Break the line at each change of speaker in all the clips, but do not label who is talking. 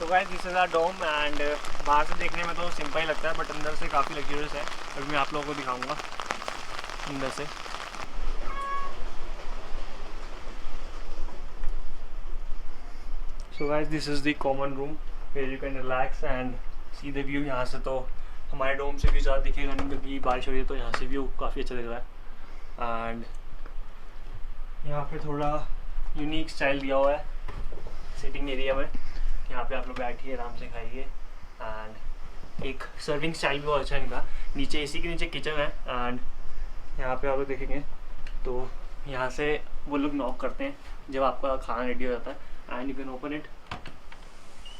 So guys this is our dome and बाहर से देखने में तो सिंपल ही लगता है बट अंदर से काफ़ी लग्जरियस है। अभी मैं आप लोगों को दिखाऊंगा अंदर से। So guys this is the common room where you can relax and see the view. यहाँ से तो हमारे डोम से भी ज़्यादा दिखेगा नहीं क्योंकि बारिश हो रही है, तो यहाँ से व्यू काफ़ी अच्छा दिख रहा है। एंड यहाँ पे थोड़ा यूनिक स्टाइल दिया हुआ है सिटिंग एरिया में। यहाँ पे आप लोग बैठिए, आराम से खाइए। एंड एक सर्विंग स्टाइल भी बहुत अच्छा इनका। नीचे एसी के नीचे किचन है एंड यहाँ पे आप लोग देखेंगे तो यहाँ से वो लोग नॉक करते हैं जब आपका खाना रेडी हो जाता है and you can open it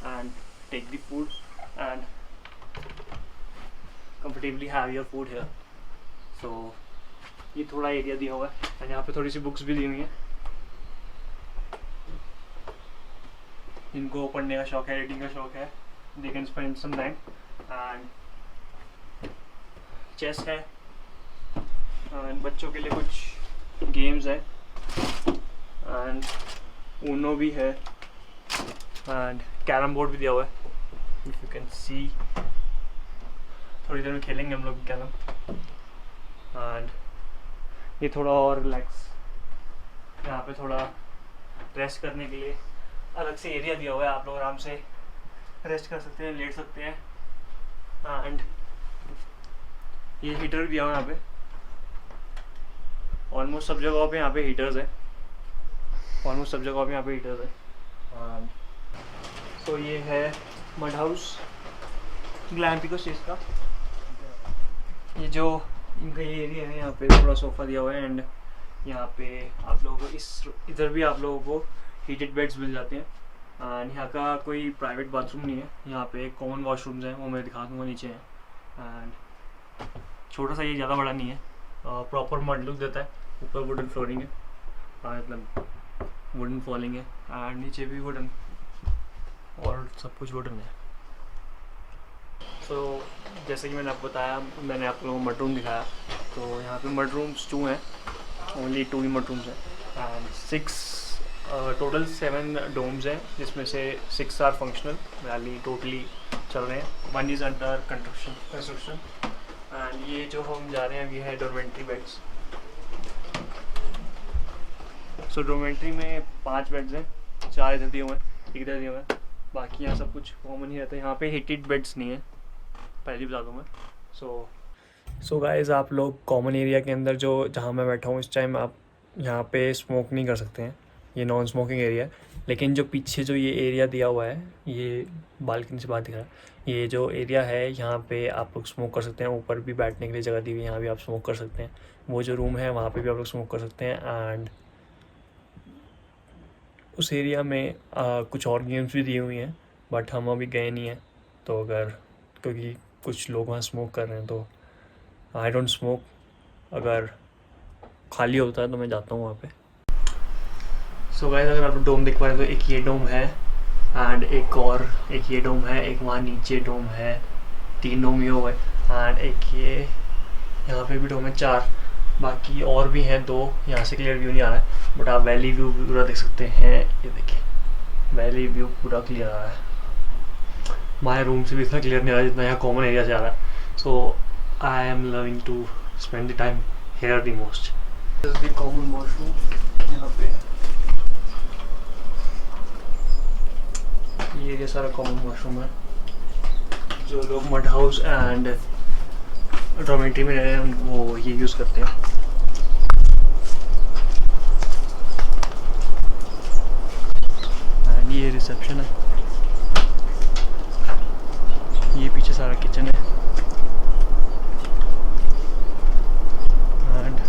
and take the food and comfortably have your food here. So ये थोड़ा एरिया दिया हुआ है एंड यहाँ पे थोड़ी सी बुक्स भी दी हुई हैं। जिनको पढ़ने का शौक है, रीडिंग का शौक है, they can spend some time. And chess है एंड बच्चों के लिए कुछ गेम्स है एंड ऊनो भी है एंड कैरम बोर्ड भी दिया हुआ है। इफ यू कैन सी, थोड़ी देर में खेलेंगे हम लोग कैरम। एंड ये थोड़ा और रिलैक्स, यहाँ पे थोड़ा रेस्ट करने के लिए अलग से एरिया दिया हुआ है। आप लोग आराम से रेस्ट कर सकते हैं, लेट सकते हैं। एंड ये हीटर भी दिया हुआ है यहाँ पे। ऑलमोस्ट सब जगहों पे यहाँ पे हीटर्स है। ऑलमोस्ट सब जगहों पे यहाँ पे हीटर्स है। तो ये है मड हाउस ग्लैम्पिको स्टेज का। ये जो इनका ये एरिया है, यहाँ पे थोड़ा सोफ़ा दिया हुआ है एंड यहाँ पे आप लोगों को इधर भी आप लोगों को हीटेड बेड्स मिल जाते हैं। एंड यहाँ का कोई प्राइवेट बाथरूम नहीं है, यहाँ पे कॉमन वॉशरूम्स हैं, वो मैं दिखा दूँगा नीचे हैं। एंड छोटा सा, ये ज़्यादा बड़ा नहीं है, प्रॉपर मड लुक देता है। ऊपर वुडन फ्लोरिंग है, मतलब वुडन फॉलिंग है एंड नीचे भी वुडन और सब कुछ वुडन है। तो जैसे कि मैंने आपको बताया, मैंने आप लोगों को मड रूम दिखाया, तो यहाँ पे मड रूम्स 2 हैं, ओनली 2 ही मड रूम्स हैं एंड 6 टोटल 7 डोम्स हैं, जिसमें से 6 आर फंक्शनल, वैली टोटली चल रहे हैं। 1 इज़ अंडर कंस्ट्रक्शन एंड ये जो हम जा रहे हैं ये है डॉर्मेंट्री बेड्स। सो डॉर्मेंट्री में 5 बेड्स हैं, 4 इधर दिए हुए हैं, 1 इधर दिए हुए हैं, बाकी यहाँ सब कुछ कॉमन ही रहता है। यहाँ पे हीटेड बेड्स नहीं है, पहले बता दूँ मैं। सो गाइस, आप लोग कॉमन एरिया के अंदर जो जहाँ मैं बैठा हूँ इस टाइम, आप यहाँ पे स्मोक नहीं कर सकते हैं, ये नॉन स्मोकिंग एरिया है। लेकिन जो पीछे जो ये एरिया दिया हुआ है, ये बालकनी से बात दिख रहा है, ये जो एरिया है यहाँ पे आप लोग स्मोक कर सकते हैं। ऊपर भी बैठने के लिए जगह दी हुई है, यहाँ भी आप स्मोक कर सकते हैं। वो जो रूम है वहाँ पे भी आप लोग स्मोक कर सकते हैं। एंड उस एरिया में कुछ और गेम्स भी दी हुई हैं, बट हम अभी गए नहीं हैं, तो अगर क्योंकि कुछ लोग वहाँ स्मोक कर रहे हैं, तो आई डोंट स्मोक। अगर खाली होता है तो मैं जाता हूँ वहाँ पे। सो गाइस, अगर आप डोम देख पा रहे हैं तो एक ये डोम है एंड एक ये डोम है, एक वहाँ नीचे डोम है, 3 डोम ये हो गए एंड एक ये यहाँ पे भी डोम है, 4। बाकी और भी हैं 2, यहाँ से क्लियर व्यू नहीं आ रहा है, बट आप वैली व्यू पूरा देख सकते हैं। ये देखिए, वैली व्यू पूरा क्लियर आ रहा है। हमारे रूम से भी इतना क्लियर नहीं आ रहा है जितना यहाँ कॉमन एरिया से आ रहा है। So I am loving to spend the time here the most. This is the common washroom. यहाँ पे ये एरिया सारा कॉमन वॉशरूम है। जो लोग मड हाउस एंड डॉर्मेट्री में रह रहे हैं वो ये यूज़ करते हैं। एंड ये रिसेप्शन है, ये पीछे सारा किचन है एंड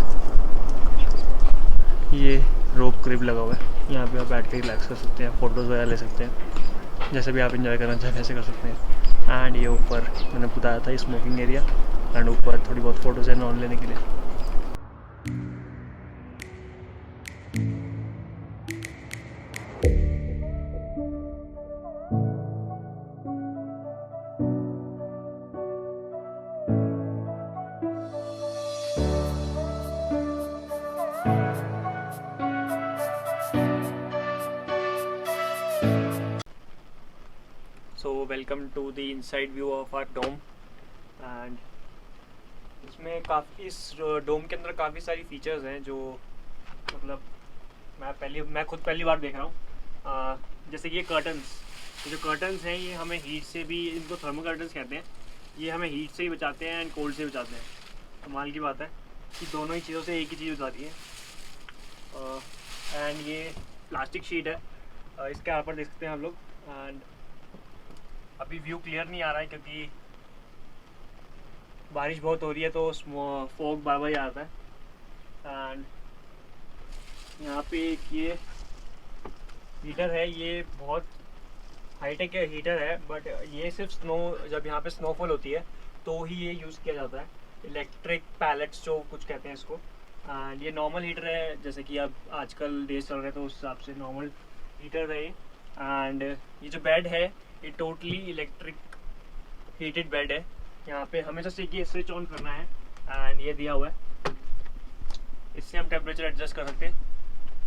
ये रोप क्रिब लगा हुआ है। यहाँ पे आप बैठ के रिलैक्स कर सकते हैं, फ़ोटोज़ वगैरह ले सकते हैं, जैसे भी आप एंजॉय करना चाहें वैसे कर सकते हैं। एंड ये ऊपर मैंने बताया था स्मोकिंग एरिया एंड ऊपर थोड़ी बहुत फ़ोटोज़ है नॉन लेने के लिए। Welcome to the inside view of our dome. And इसमें काफ़ी, इस डोम के अंदर काफ़ी सारी फीचर्स हैं जो मतलब मैं खुद पहली बार देख रहा हूँ। जैसे कि ये जो कर्टन्स हैं ये हमें हीट से भी, इनको थर्मल कर्टन्स कहते हैं, ये हमें हीट से ही बचाते हैं एंड कोल्ड से भी बचाते हैं। कमाल की बात है कि दोनों ही चीज़ों से एक ही चीज़ बचाती है। एंड ये प्लास्टिक शीट है, इसके यहाँ पर देख सकते हैं हम लोग। एंड अभी व्यू क्लियर नहीं आ रहा है क्योंकि बारिश बहुत हो रही है तो फॉग बार बार आता है। एंड यहाँ पे एक ये हीटर है, ये बहुत हाईटेक हीटर है, बट ये सिर्फ जब यहाँ पे स्नोफॉल होती है तो ही ये यूज़ किया जाता है। इलेक्ट्रिक पैलेट्स जो कुछ कहते हैं इसको। एंड ये नॉर्मल हीटर है, जैसे कि अब आजकल डेज चल रहे हैं तो उस हिसाब से नॉर्मल हीटर है। एंड ये जो बेड है ये टोटली इलेक्ट्रिक हीटेड बेड है। यहाँ पे हमेशा से ये स्विच ऑन करना है एंड ये दिया हुआ है, इससे हम टेम्परेचर एडजस्ट कर सकते हैं।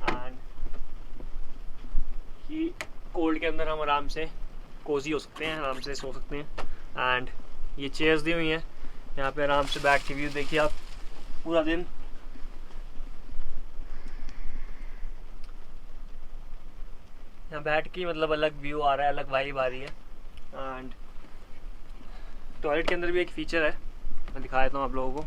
एंड ये कोल्ड के अंदर हम आराम से कोजी हो सकते हैं, आराम से सो सकते हैं। एंड ये चेयर्स दी हुई हैं, यहाँ पे आराम से बैठ के व्यू देखिए आप पूरा दिन। यहाँ बैठ के मतलब अलग व्यू आ रहा है, अलग वाइब आ रही है। एंड टॉयलेट के अंदर भी एक फीचर है, मैं दिखा देता हूँ आप लोगों को।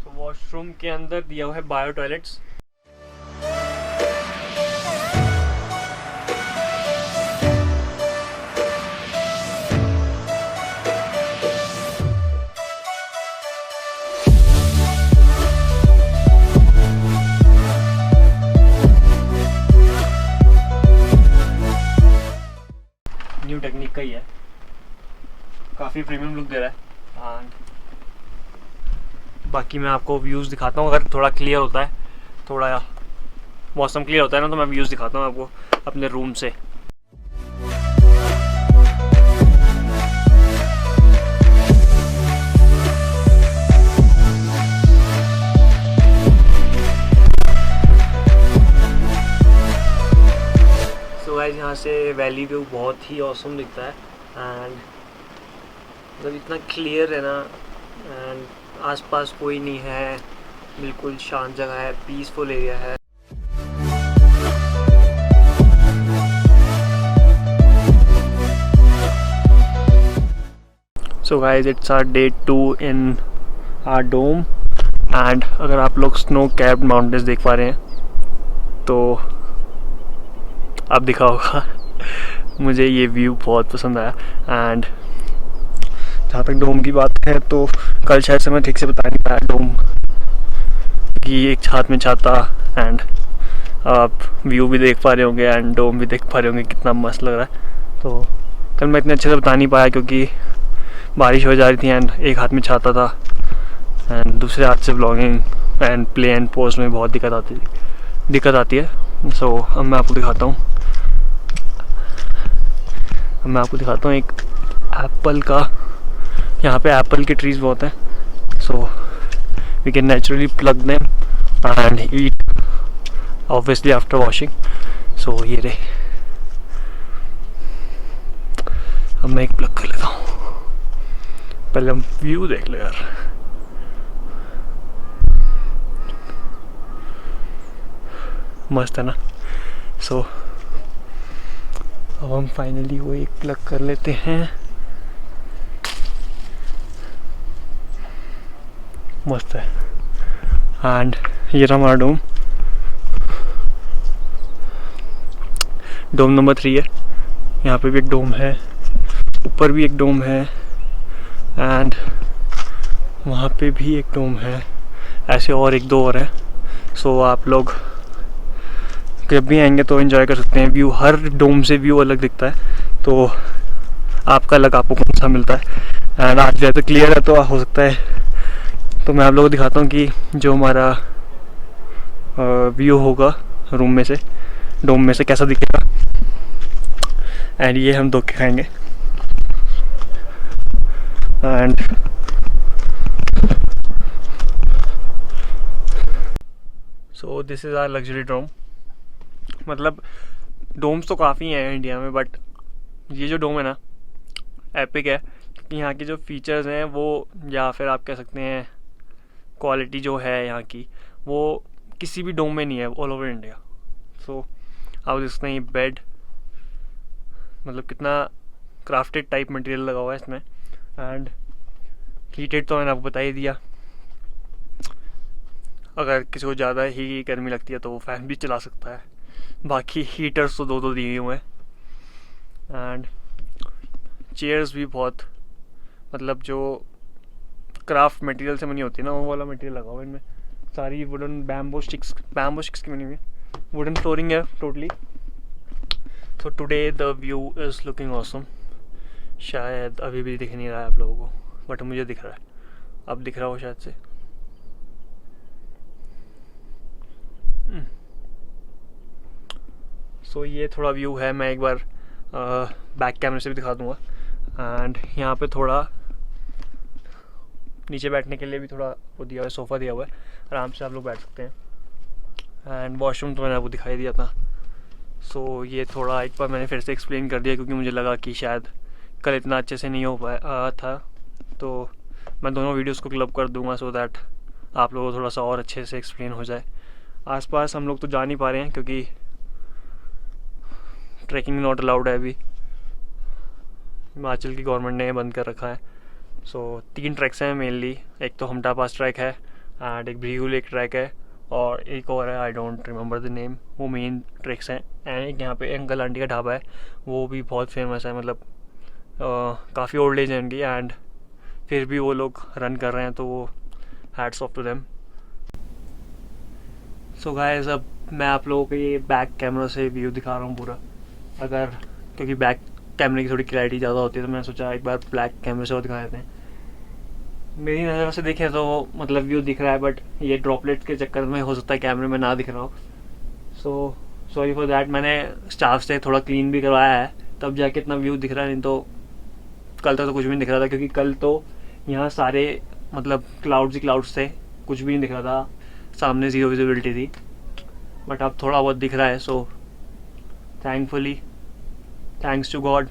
तो वॉशरूम के अंदर दिया हुआ है बायो टॉयलेट्स। न्यू टेक्निक का ही है, काफ़ी प्रीमियम लुक दे रहा है। एंड बाकी मैं आपको व्यूज़ दिखाता हूँ, अगर थोड़ा क्लियर होता है, थोड़ा मौसम क्लियर होता है ना, तो मैं व्यूज़ दिखाता हूँ आपको अपने रूम से। यहाँ से वैली व्यू बहुत ही ऑसम दिखता है। एंड मतलब इतना क्लियर है ना, एंड आसपास कोई नहीं है, बिल्कुल शांत जगह है, पीसफुल एरिया है। So guys, it's our day 2 in our dome. And अगर आप लोग स्नो कैप्ड माउंटेन्स देख पा रहे हैं तो आप दिखा होगा मुझे ये व्यू बहुत पसंद आया। एंड जहाँ तक डोम की बात है तो कल शायद से मैं ठीक से बता नहीं पाया डोम की एक छत में छत था। एंड आप व्यू भी देख पा रहे होंगे एंड डोम भी देख पा रहे होंगे, कितना मस्त लग रहा है। तो कल मैं इतने अच्छे से बता नहीं पाया क्योंकि बारिश हो जा रही थी एंड एक हाथ में छाता था एंड दूसरे हाथ से vlogging and play and post में बहुत दिक्कत आती है। सो अब मैं आपको दिखाता हूँ एक एप्पल का, यहाँ पे एप्पल के ट्रीज बहुत हैं। So we can naturally pluck them and eat obviously after washing. So ये रे, अब मैं एक प्लग कर लेता हूँ, पहले हम व्यू देख ले यार। मस्त है ना। सो अब हम फाइनली वो एक प्लग कर लेते हैं। मस्त है। एंड ये रहा हमारा डोम नंबर 3 है। यहाँ पे भी एक डोम है, ऊपर भी एक डोम है एंड वहाँ पे भी एक डोम है, ऐसे और एक दो और है। सो आप लोग जब भी आएंगे तो एंजॉय कर सकते हैं। व्यू हर डोम से व्यू अलग दिखता है, तो आपका अलग आपको कौन सा मिलता है। एंड आज ज़्यादा क्लियर है तो हो सकता है तो मैं आप लोगों को दिखाता हूँ कि जो हमारा व्यू होगा रूम में से, डोम में से कैसा दिखेगा। एंड ये हम धोखे खाएंगे। And so this is our luxury dome. मतलब डोम्स तो काफ़ी हैं इंडिया में, बट ये जो डोम है ना एपिक है, क्योंकि यहाँ के जो फीचर्स हैं वो, या फिर आप कह सकते हैं क्वालिटी जो है यहाँ की, वो किसी भी डोम में नहीं है ऑल ओवर इंडिया। सो आप देख सकते हैं बेड, मतलब कितना क्राफ्टेड टाइप मटेरियल लगा हुआ है इसमें, एंड हीटेड तो मैंने आपको बता ही दिया। अगर किसी को ज़्यादा ही गर्मी लगती है तो वो फ़ैन भी चला सकता है, बाकी हीटर्स तो दो दो दिए हुए हैं। एंड चेयर्स भी बहुत, मतलब जो क्राफ्ट मटेरियल से बनी होती है ना, वो वाला मटेरियल लगा हुआ है इनमें, सारी वुडन बैम्बो स्टिक्स की बनी हुई है, वुडन फ्लोरिंग है totally. So today the view is looking awesome. शायद अभी भी दिख नहीं रहा है आप लोगों को, बट मुझे दिख रहा है, अब दिख रहा हो शायद से। सो ये थोड़ा व्यू है, मैं एक बार बैक कैमरे से भी दिखा दूंगा। एंड यहाँ पे थोड़ा नीचे बैठने के लिए भी थोड़ा वो दिया हुआ है, सोफ़ा दिया हुआ है, आराम से आप लोग बैठ सकते हैं। एंड वॉशरूम तो मैंने आपको दिखाई दिया था। सो ये थोड़ा एक बार मैंने फिर से एक्सप्लेन कर दिया, क्योंकि मुझे लगा कि शायद कल इतना अच्छे से नहीं हो पाया था, तो मैं दोनों वीडियोस को क्लब कर दूंगा सो दैट आप लोगों को थोड़ा सा और अच्छे से एक्सप्लेन हो जाए। आसपास हम लोग तो जा नहीं पा रहे हैं क्योंकि ट्रैकिंग नॉट अलाउड है अभी, हिमाचल की गवर्नमेंट ने बंद कर रखा है। सो 3 ट्रैक्स हैं मेनली, एक तो हमटा पास ट्रैक है, एंड एक भृगु लेक ट्रैक है, और एक और है, I don't remember the name. वो मेन ट्रैक्स हैं। एंड एक यहाँ पे अंकल आंटी का ढाबा है, वो भी बहुत फेमस है, मतलब काफ़ी ओल्ड एज है उनकी, एंड फिर भी वो लोग रन कर रहे हैं, तो वो hats off to them. So guys, अब मैं आप लोगों को ये बैक कैमरा से व्यू दिखा रहा हूँ पूरा, अगर क्योंकि बैक कैमरे की थोड़ी क्लैरिटी ज़्यादा होती है, तो मैंने सोचा एक बार ब्लैक कैमरे से और दिखा देते हैं। मेरी नज़र से देखें तो मतलब व्यू दिख रहा है, बट ये ड्रॉपलेट के चक्कर में हो सकता है कैमरे में ना दिख रहा हो। So sorry for that. मैंने स्टाफ से थोड़ा क्लीन भी करवाया है, तब जाके इतना व्यू दिख रहा है, नहीं तो कल तक तो कुछ भी नहीं दिख रहा था, क्योंकि कल तो यहाँ सारे मतलब क्लाउड्स ही क्लाउड्स थे, कुछ भी नहीं दिख रहा था, सामने ज़ीरो विजिबिलिटी थी। बट अब थोड़ा बहुत दिख रहा है, so thankfully, thanks to God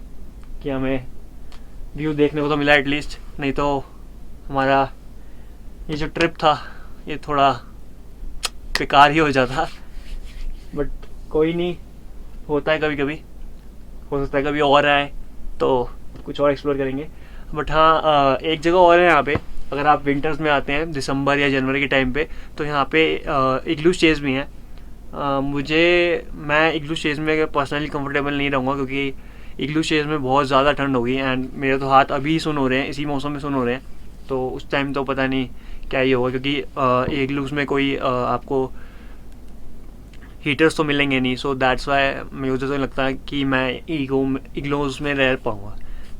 कि हमें व्यू देखने को तो मिला एटलीस्ट, नहीं तो हमारा ये जो ट्रिप था ये थोड़ा बेकार ही हो जाता। बट कोई नहीं, होता है कभी कभी, हो सकता है कभी और आए तो कुछ और एक्सप्लोर करेंगे। बट हाँ, एक जगह और है यहाँ पे, अगर आप विंटर्स में आते हैं दिसंबर या जनवरी के टाइम पे, तो यहाँ पे इग्लू स्टेज भी हैं। मैं इग्लू स्टेज में पर्सनली कंफर्टेबल नहीं रहूँगा, क्योंकि इग्लू स्टेज में बहुत ज़्यादा ठंड होगी, एंड मेरे तो हाथ अभी सुन हो रहे हैं, इसी मौसम में सुन हो रहे हैं, तो उस टाइम तो पता नहीं क्या ही होगा, क्योंकि इग्लूज में कोई आपको हीटर्स तो मिलेंगे नहीं। सो दैट्स वाई मुझे तो लगता है कि मैं इग्लूज में रह पाऊँगा।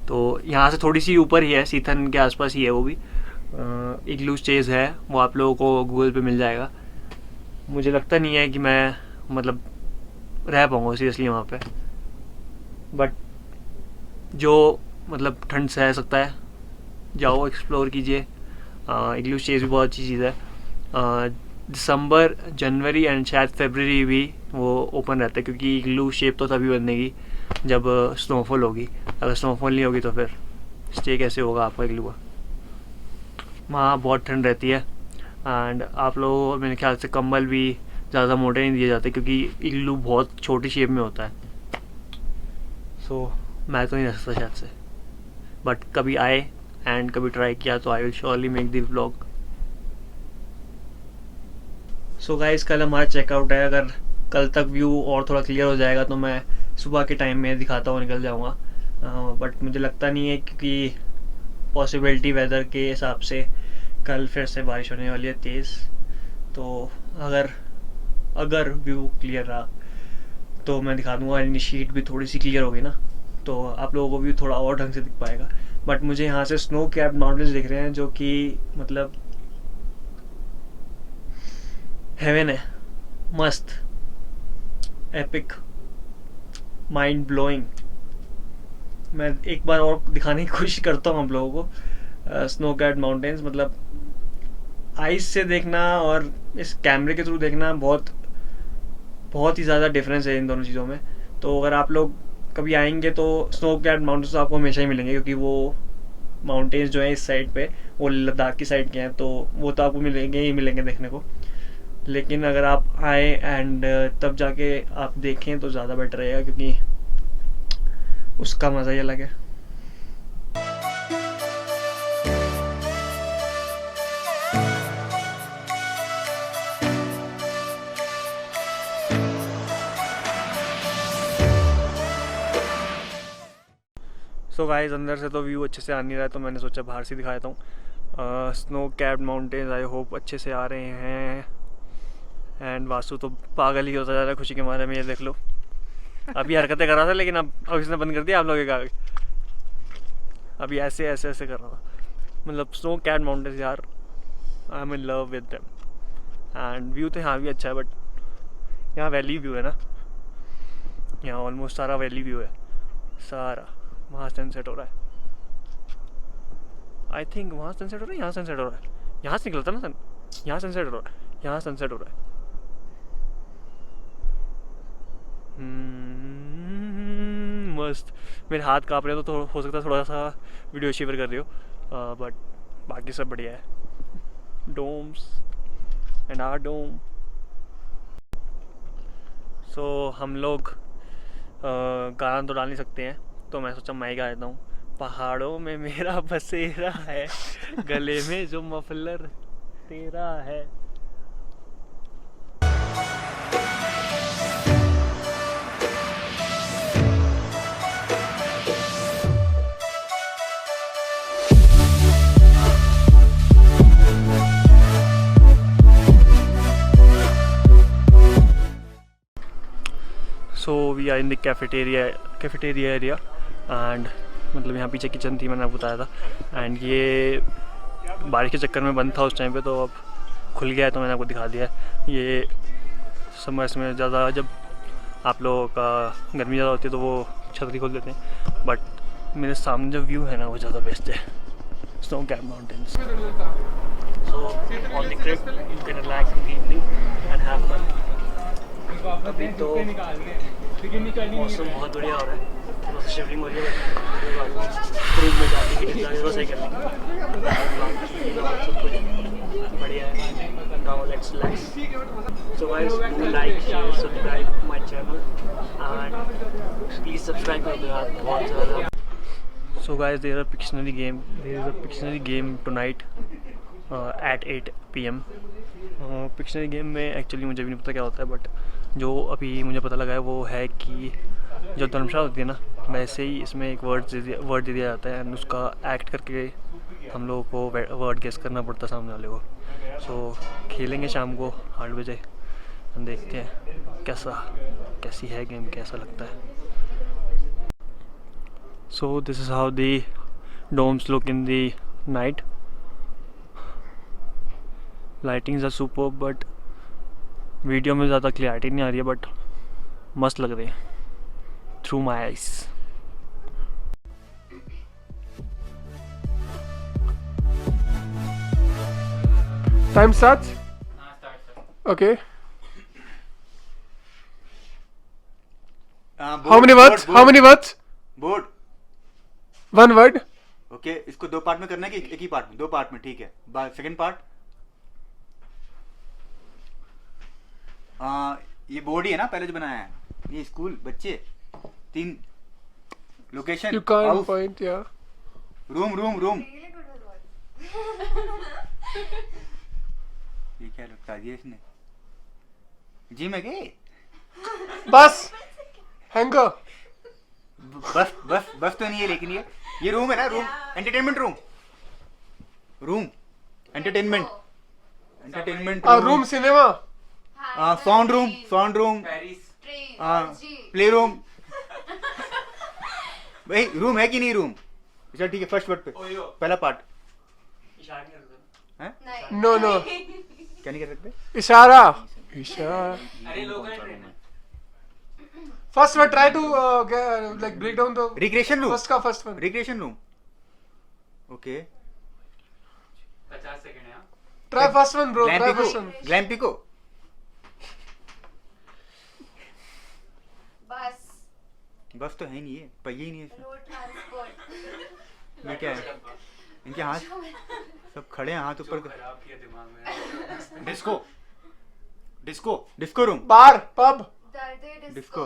तो यहाँ से थोड़ी सी ऊपर ही है, सीथन के आसपास ही है वो भी, इग्लू स्टेज है, वो आप लोगों को गूगल पे मिल जाएगा। मुझे लगता नहीं है कि मैं मतलब रह पाऊँगा सीरियसली वहाँ पे, बट जो मतलब ठंड सह सकता है जाओ एक्सप्लोर कीजिए। इग्लू स्टेज भी बहुत अच्छी चीज़ है। दिसंबर, जनवरी एंड शायद फरवरी भी वो ओपन रहता है, क्योंकि इग्लू शेप तो तभी बनेगी जब स्नोफॉल होगी। अगर स्नोफॉल नहीं होगी तो फिर स्टे कैसे होगा आपका इग्लू का। वहाँ बहुत ठंड रहती है, एंड आप लोग मेरे ख्याल से कंबल भी ज़्यादा मोटे नहीं दिए जाते, क्योंकि इग्लू बहुत छोटी शेप में होता है। सो मैं तो नहीं रह सकता शायद से, बट कभी आए एंड कभी ट्राई किया तो I will surely make the vlog. So guys, कल हमारा चेकआउट है, अगर कल तक व्यू और थोड़ा क्लियर हो जाएगा तो मैं सुबह के टाइम में दिखाता हुआ निकल जाऊँगा, बट मुझे लगता नहीं है, क्योंकि पॉसिबिलिटी वेदर के हिसाब से कल फिर से बारिश होने वाली है तेज़। तो अगर व्यू क्लियर रहा तो मैं दिखा दूँगा, यानी शीट भी थोड़ी सी क्लियर होगी ना, तो आप लोगों को भी थोड़ा और ढंग से दिख पाएगा। बट मुझे यहाँ से स्नो कैप्ड माउंटेन्स दिख रहे हैं, जो कि मतलब हेवन है, मस्त, एपिक, माइंड ब्लोइंग। मैं एक बार और दिखाने की कोशिश करता हूँ आप लोगों को स्नो कैप्ड माउंटेन्स, मतलब आइस से देखना और इस कैमरे के थ्रू देखना बहुत बहुत ही ज़्यादा डिफरेंस है इन दोनों चीज़ों में। तो अगर आप लोग कभी आएंगे तो स्नो कैप्ड माउंटेन्स आपको हमेशा ही मिलेंगे, क्योंकि वो माउंटेन्स जो हैं इस साइड पे वो लद्दाख की साइड के हैं, तो वो तो आपको मिलेंगे ही मिलेंगे देखने को। लेकिन अगर आप आए एंड तब जाके आप देखें तो ज़्यादा बेटर रहेगा, क्योंकि उसका मज़ा ही अलग है। सो गाइस, अंदर से तो व्यू अच्छे से आ नहीं रहा है, तो मैंने सोचा बाहर से दिखा देता हूँ। Snow capped mountains I hope अच्छे से आ रहे हैं। एंड वासु तो पागल ही होता जा रहा है खुशी के मारे में, ये देख लो। अभी हरकतें कर रहा था, लेकिन अब इसने बंद कर दिया आप लोगों का। अभी ऐसे ऐसे ऐसे कर रहा था। मतलब स्नो कैप्ड माउंटेन्स यार, I am in love with them. And view तो यहाँ भी अच्छा है, बट यहाँ वैली व्यू है ना, यहाँ ऑलमोस्ट सारा वैली व्यू है सारा। वहाँ सनसेट हो रहा है, आई थिंक वहाँ सनसेट हो रहा है, यहाँ सनसेट हो रहा है। यहाँ से निकलता ना सन, यहाँ सनसेट हो रहा है, यहाँ सनसेट हो रहा है। मस्त। मेरे हाथ काँप रहे हो तो हो सकता है थोड़ा सा वीडियो शिवर कर रही हो, बट बाकी सब बढ़िया है। डोम्स एंड आर डोम। सो हम लोग गाना तो डाल नहीं सकते हैं, तो मैं सोचा मैं ही गा देता हूँ। पहाड़ों में मेरा बसेरा है, गले में जो मफलर तेरा है। So we are in the cafeteria area and मतलब यहाँ पीछे किचन थी, मैंने आपको बताया था। एंड ये बारिश के चक्कर में बंद था उस टाइम पे, तो अब खुल गया है, तो मैंने आपको दिखा दिया। ये समर्स में ज़्यादा जब आप लोगों का गर्मी ज़्यादा होती है तो वो छतरी खोल देते हैं, बट मेरे सामने जो व्यू है ना वो ज़्यादा बेस्ट है। Snow capped mountains. So on the trip you can relax deeply and have fun. अभी तो मौसम बहुत बढ़िया हो रहा है, थोड़ा सा शिवरिंग हो रही है, रूम में जाके हीटर सही कर सब कुछ बढ़िया है। Now let's relax. So guys, do like, share, subscribe my channel and please subscribe कर दो यार, बहुत ज़्यादा। So guys, there is a pictionary game tonight at 8 PM। Pictionary game में एक्चुअली मुझे भी नहीं पता क्या होता है, बट जो अभी मुझे पता लगा है वो है कि जो धर्मशाला होती है ना, वैसे ही इसमें एक वर्ड दे दिया जाता है एंड उसका एक्ट करके हम लोगों को वर्ड गेस करना पड़ता है सामने वाले को। सो खेलेंगे शाम को 8 बजे, हम देखते हैं कैसी है गेम, कैसा लगता है। So this is how the domes look in the night. Lightings are super, but video में ज़्यादा क्लियरिटी नहीं आ रही है, बट मस्त लग रही है through my eyes.
Time starts? Okay. How many words? How many words?
Board.
One word.
Okay, इसको 2 पार्ट में करना है कि एक ही पार्ट में? 2 पार्ट में, ठीक है। सेकंड पार्ट, ये बोर्ड ही है ना पहले जो बनाया है, ये स्कूल, बच्चे, 3 location,
You can't point, yeah.
Room. ये क्या लगता दिया इसने? जिम है गए?
Bus. Hanger.
बस तो नहीं है, लेकिन ये रूम है ना, room, entertainment room, entertainment
Room cinema.
Sound room, play room. भाई रूम है कि नहीं रूम? चल ठीक है, फर्स्ट वर्ड पे पहला पार्ट।
No.
क्या नहीं कर सकते?
Ishara. First one, try to like break down the
recreation room,
first one.
Recreation room, okay.
50 second है।
Try first one, bro. Try first one.
ग्लैम्पिको, बस तो है नहीं, ये पहिए ही नहीं है इसमें।
Road transport.
ये क्या है? इनके हाथ सब खड़े हैं, हाथ ऊपर।
खराब किया दिमाग में।
Disco, disco, disco room,
bar pub
दर्दे
disco,
disco.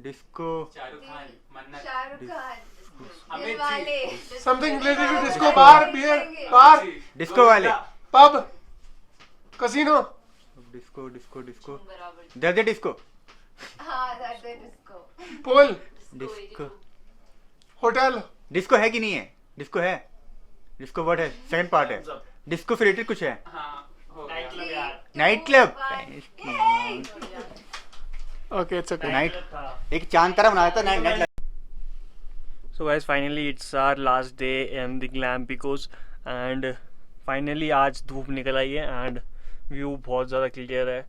Disco,
Shahrukh Khan, Mannat,
Shahrukh Khan.
Amit
दिल
जी।
वाले।
Something related to disco bar beer bar
disco वाले,
pub casino
disco, disco, disco,
बराबर।
दर्द डिस्को,
हाँ दर्दे disco.
Pool
disco,
hotel
disco है कि नहीं है? डिस्को है, डिस्को वर्ड है, सेकंड पार्ट है। डिस्को से रिलेटेड कुछ है?
हाँ हो गया।
Night club,
okay it's okay
night, एक चांद तारा बनाया था night club.
So guys, finally it's our last day in the Glampicos and finally आज धूप निकल आई है and व्यू बहुत ज़्यादा क्लियर है।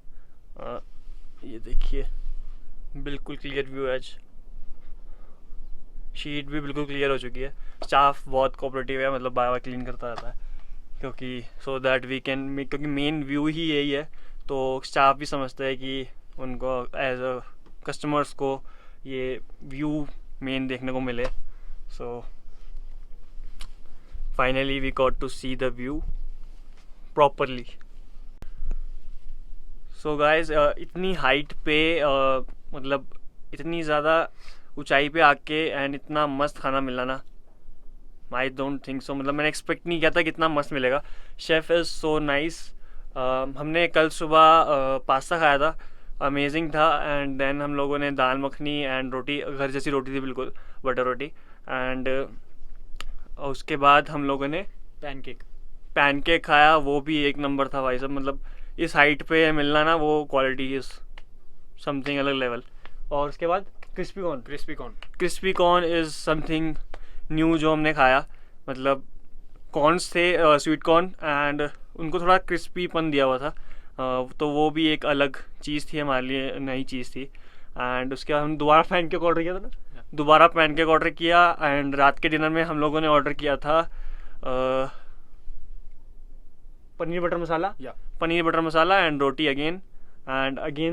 ये देखिए बिल्कुल क्लियर व्यू है आज। शीट भी बिल्कुल क्लियर हो चुकी है। स्टाफ बहुत कोऑपरेटिव है, मतलब बार बार क्लीन करता रहता है क्योंकि सो दैट वी कैन, क्योंकि मेन व्यू ही यही है, तो स्टाफ भी समझता है कि उनको एज अ कस्टमर्स को ये व्यू मेन देखने को मिले। So finally we got to see the view properly. So guys, इतनी हाइट पे मतलब इतनी ज़्यादा ऊंचाई पे आके एंड इतना मस्त खाना मिला ना, आई डोंट थिंक सो, मतलब मैंने एक्सपेक्ट नहीं किया था कि इतना मस्त मिलेगा। Chef is so nice. हमने कल सुबह पास्ता खाया था, अमेजिंग था। एंड देन हम लोगों ने दाल मखनी एंड रोटी, घर जैसी रोटी थी बिल्कुल, बटर रोटी। एंड उसके बाद हम लोगों ने पैनकेक खाया, वो भी एक नंबर था भाई साहब। मतलब इस हाइट पे मिलना ना, वो क्वालिटी इज़ समथिंग अलग लेवल। और उसके बाद crispy corn is something new जो हमने खाया। मतलब कॉर्न्स थे, स्वीट कॉर्न, एंड उनको थोड़ा क्रिस्पीपन दिया हुआ था, तो वो भी एक अलग चीज़ थी, हमारे लिए नई चीज़ थी। एंड उसके बाद हम दोबारा पैनकेक ऑर्डर किया था ना, दोबारा पैनकेक ऑर्डर किया। एंड रात के डिनर में हम लोगों ने ऑर्डर किया था paneer butter masala and roti again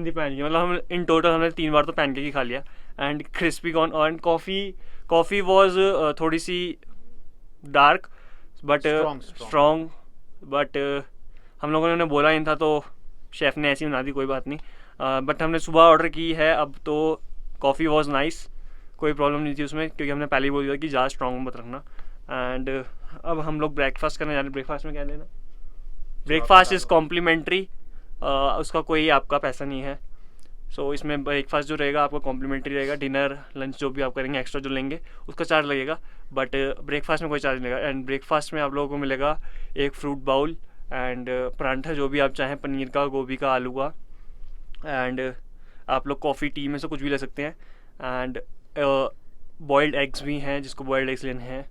the pancake. मतलब हम इन टोटल हमने 3 बार तो पैनकेक ही खा लिया। And crispy corn and coffee was थोड़ी सी डार्क बट स्ट्रॉन्ग, बट हम लोगों ने बोला नहीं था तो शेफ़ ने ऐसी बना दी, कोई बात नहीं। बट हमने सुबह ऑर्डर की है अब, तो कॉफ़ी वॉज नाइस, कोई प्रॉब्लम नहीं थी उसमें, क्योंकि हमने पहले ही बोल दिया कि ज़्यादा स्ट्रॉन्ग मत रखना। एंड अब हम लोग ब्रेकफास्ट करने जा रहे हैं। ब्रेकफास्ट में क्या लेना? ब्रेकफास्ट इज़ कॉम्प्लीमेंट्री, उसका कोई आपका पैसा नहीं है। सो इसमें ब्रेकफास्ट जो रहेगा आपका कॉम्प्लीमेंट्री रहेगा। डिनर लंच जो भी आप करेंगे एक्स्ट्रा जो लेंगे उसका चार्ज लगेगा, बट ब्रेकफास्ट में कोई चार्ज नहीं लगेगा। एंड ब्रेकफास्ट में आप लोगों को मिलेगा एक फ्रूट बाउल एंड परांठा जो भी आप चाहें, पनीर का, गोभी का, आलू का। एंड आप लोग कॉफ़ी टी में से कुछ भी ले सकते हैं। एंड बॉइल्ड एग्स भी हैं, जिसको बॉइल्ड एग्स लेने हैं।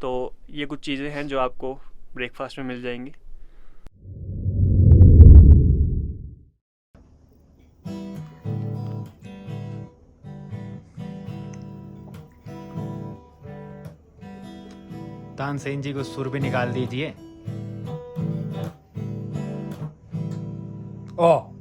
तो ये कुछ चीज़ें हैं जो आपको ब्रेकफास्ट में मिल जाएंगी।
तानसेन जी को सुर भी निकाल दीजिए।
Oh,